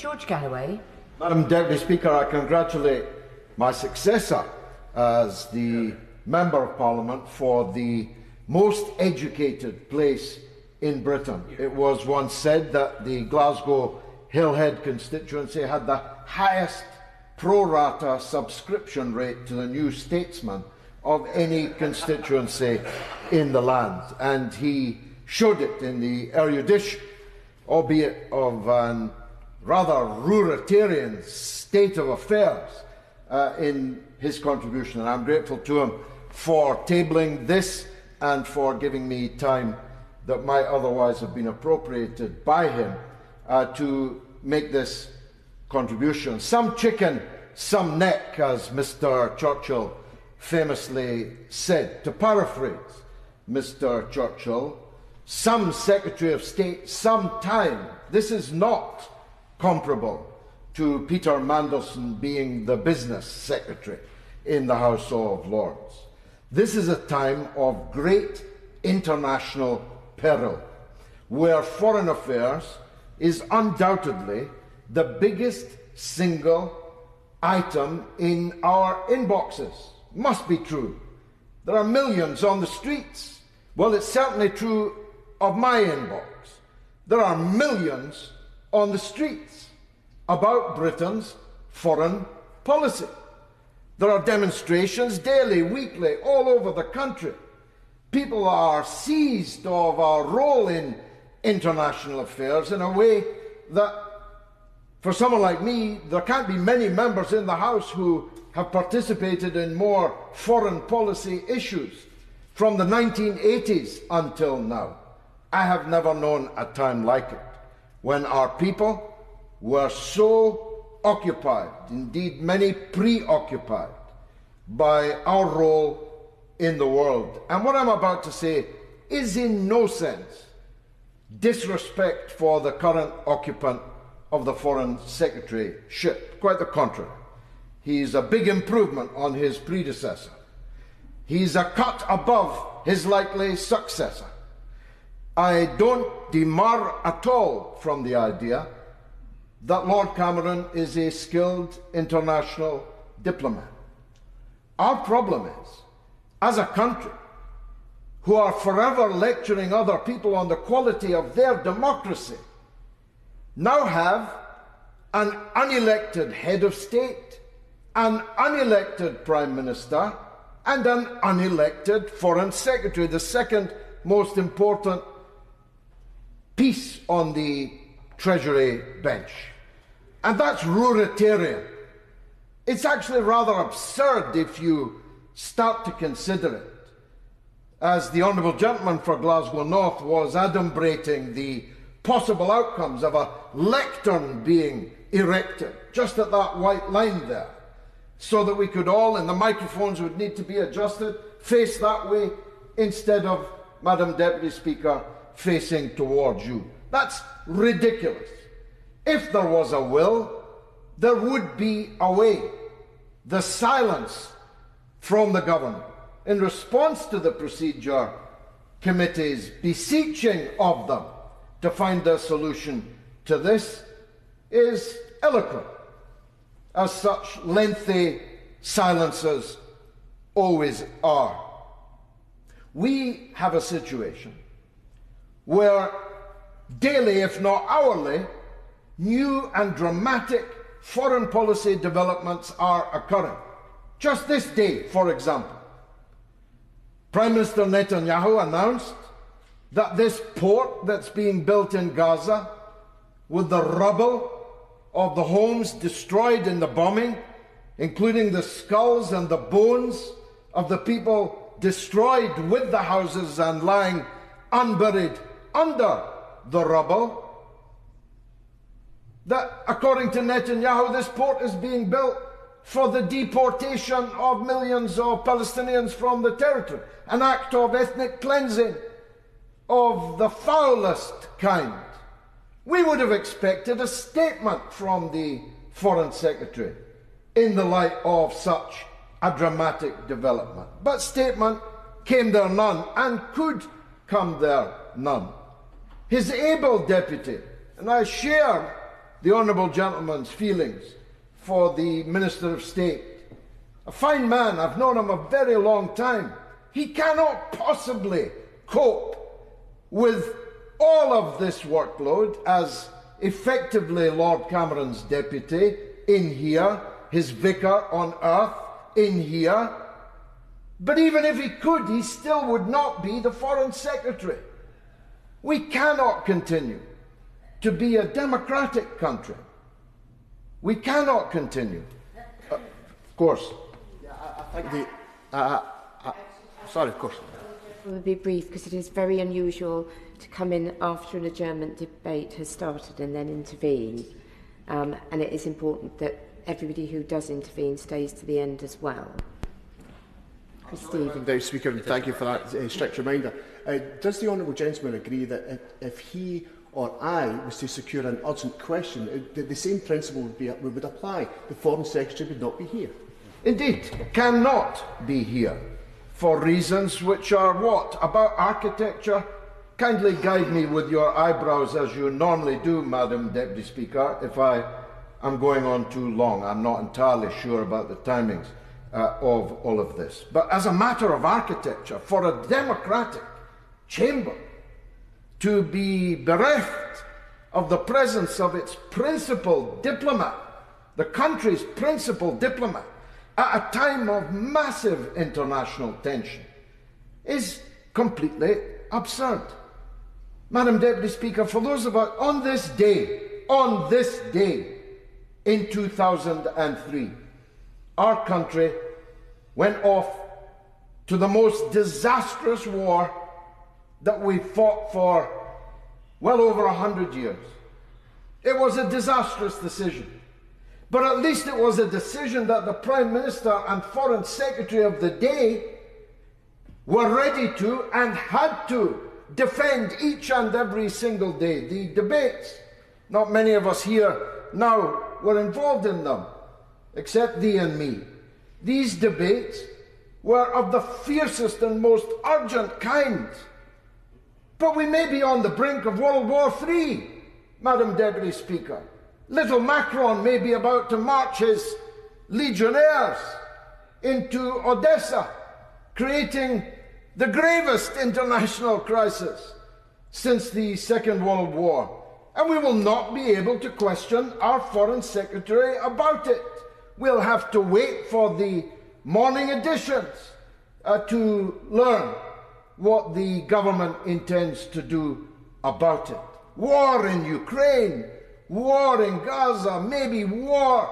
George Galloway. Madam Deputy Speaker, I congratulate my successor as the Member of Parliament for the most educated place in Britain. It was once said that the Glasgow Hillhead constituency had the highest pro rata subscription rate to the New Statesman of any constituency in the land, and he showed it in the erudition, albeit of an rather ruritarian state of affairs in his contribution, and I'm grateful to him for tabling this and for giving me time that might otherwise have been appropriated by him to make this contribution. Some chicken, some neck, as Mr. Churchill famously said. To paraphrase Mr. Churchill, some Secretary of State, some time. This is not comparable to Peter Mandelson being the business secretary in the House of Lords. This is a time of great international peril, where foreign affairs is undoubtedly the biggest single item in our inboxes. Must be true. There are millions on the streets. Well, it's certainly true of my inbox. There are millions on the streets about Britain's foreign policy. There are demonstrations daily, weekly, all over the country. People are seized of our role in international affairs in a way that, for someone like me, there can't be many members in the House who have participated in more foreign policy issues from the 1980s until now. I have never known a time like it, when our people were so occupied, indeed many preoccupied, by our role in the world. And what I'm about to say is in no sense disrespect for the current occupant of the Foreign Secretaryship. Quite the contrary. He's a big improvement on his predecessor. He's a cut above his likely successor. I don't demur at all from the idea that Lord Cameron is a skilled international diplomat. Our problem is, as a country, who are forever lecturing other people on the quality of their democracy, now have an unelected head of state, an unelected Prime Minister, and an unelected Foreign Secretary, the second most important piece on the Treasury bench. And that's ruritarian. It's actually rather absurd if you start to consider it. As the Honourable Gentleman for Glasgow North was adumbrating the possible outcomes of a lectern being erected just at that white line there, so that we could all, and the microphones would need to be adjusted, face that way instead of, Madam Deputy Speaker, facing towards you. That's ridiculous. If there was a will, there would be a way. The silence from the government in response to the procedure committee's beseeching of them to find a solution to this is eloquent, as such lengthy silences always are. We have a situation where daily, if not hourly, new and dramatic foreign policy developments are occurring. Just this day, for example, Prime Minister Netanyahu announced that this port that's being built in Gaza, with the rubble of the homes destroyed in the bombing, including the skulls and the bones of the people destroyed with the houses and lying unburied under the rubble, that according to Netanyahu, this port is being built for the deportation of millions of Palestinians from the territory, an act of ethnic cleansing of the foulest kind. We would have expected a statement from the Foreign Secretary in the light of such a dramatic development. But statement came there none, and could come there none. His able deputy, and I share the honourable gentleman's feelings for the Minister of State. A fine man, I've known him a very long time. He cannot possibly cope with all of this workload as effectively Lord Cameron's deputy in here, his vicar on earth in here. But even if he could, he still would not be the Foreign Secretary. We cannot continue to be a democratic country. We cannot continue. Of course. Yeah, I think sorry, of course. We'll be brief because it is very unusual to come in after an adjournment debate has started and then intervene. And it is important that everybody who does intervene stays to the end as well. Deputy Speaker, and thank you for that strict reminder. Does the honourable gentleman agree that if he or I was to secure an urgent question, the same principle would apply? The Foreign Secretary would not be here. Indeed, cannot be here for reasons which are what? About architecture? Kindly guide me with your eyebrows as you normally do, Madam Deputy Speaker, if I am going on too long. I'm not entirely sure about the timings of all of this. But as a matter of architecture, for a democratic chamber to be bereft of the presence of its principal diplomat, the country's principal diplomat, at a time of massive international tension, is completely absurd. Madam Deputy Speaker, for those of us on this day in 2003, our country went off to the most disastrous war that we fought for well over 100 years. It was a disastrous decision. But at least it was a decision that the Prime Minister and Foreign Secretary of the day were ready to and had to defend each and every single day. The debates, not many of us here now were involved in them, except thee and me. These debates were of the fiercest and most urgent kind. But we may be on the brink of World War III, Madam Deputy Speaker. Little Macron may be about to march his legionnaires into Odessa, creating the gravest international crisis since the Second World War. And we will not be able to question our Foreign Secretary about it. We'll have to wait for the morning editions to learn what the government intends to do about it. War in Ukraine, war in Gaza, maybe war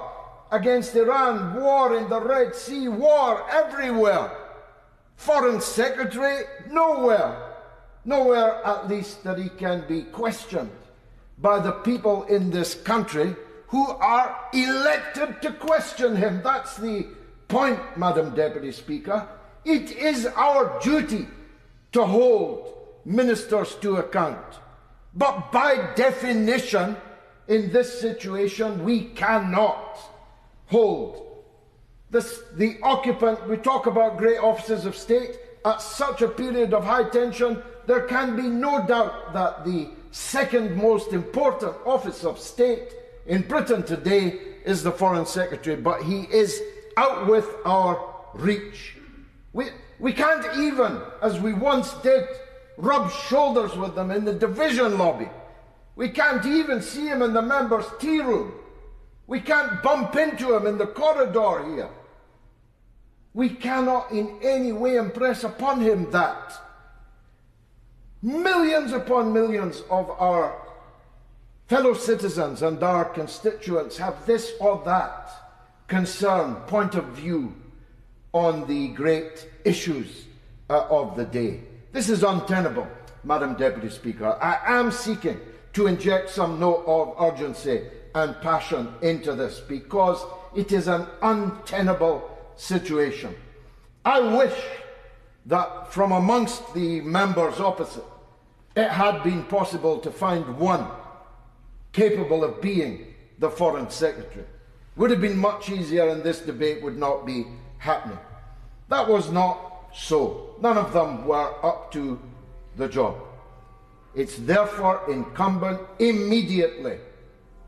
against Iran, war in the Red Sea, war everywhere. Foreign Secretary, nowhere. Nowhere, at least, that he can be questioned by the people in this country who are elected to question him. That's the point, Madam Deputy Speaker. It is our duty to hold ministers to account. But by definition, in this situation, we cannot hold the occupant. We talk about great offices of state. At such a period of high tension, there can be no doubt that the second most important office of state in Britain today is the Foreign Secretary, but he is out with our reach. We can't even, as we once did, rub shoulders with them in the division lobby. We can't even see him in the members' tea room. We can't bump into him in the corridor here. We cannot in any way impress upon him that millions upon millions of our fellow citizens and our constituents have this or that concern, point of view on the great issues of the day. This is untenable, Madam Deputy Speaker. I am seeking to inject some note of urgency and passion into this because it is an untenable situation. I wish that from amongst the members opposite it had been possible to find one capable of being the Foreign Secretary. Would have been much easier and this debate would not be happening. That was not so. None of them were up to the job. It's therefore incumbent immediately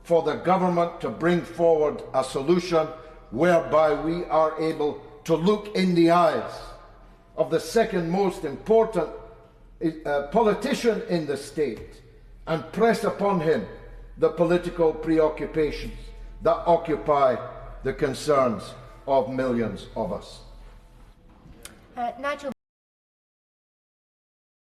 for the government to bring forward a solution whereby we are able to look in the eyes of the second most important politician in the state and press upon him the political preoccupations that occupy the concerns of millions of us. Nigel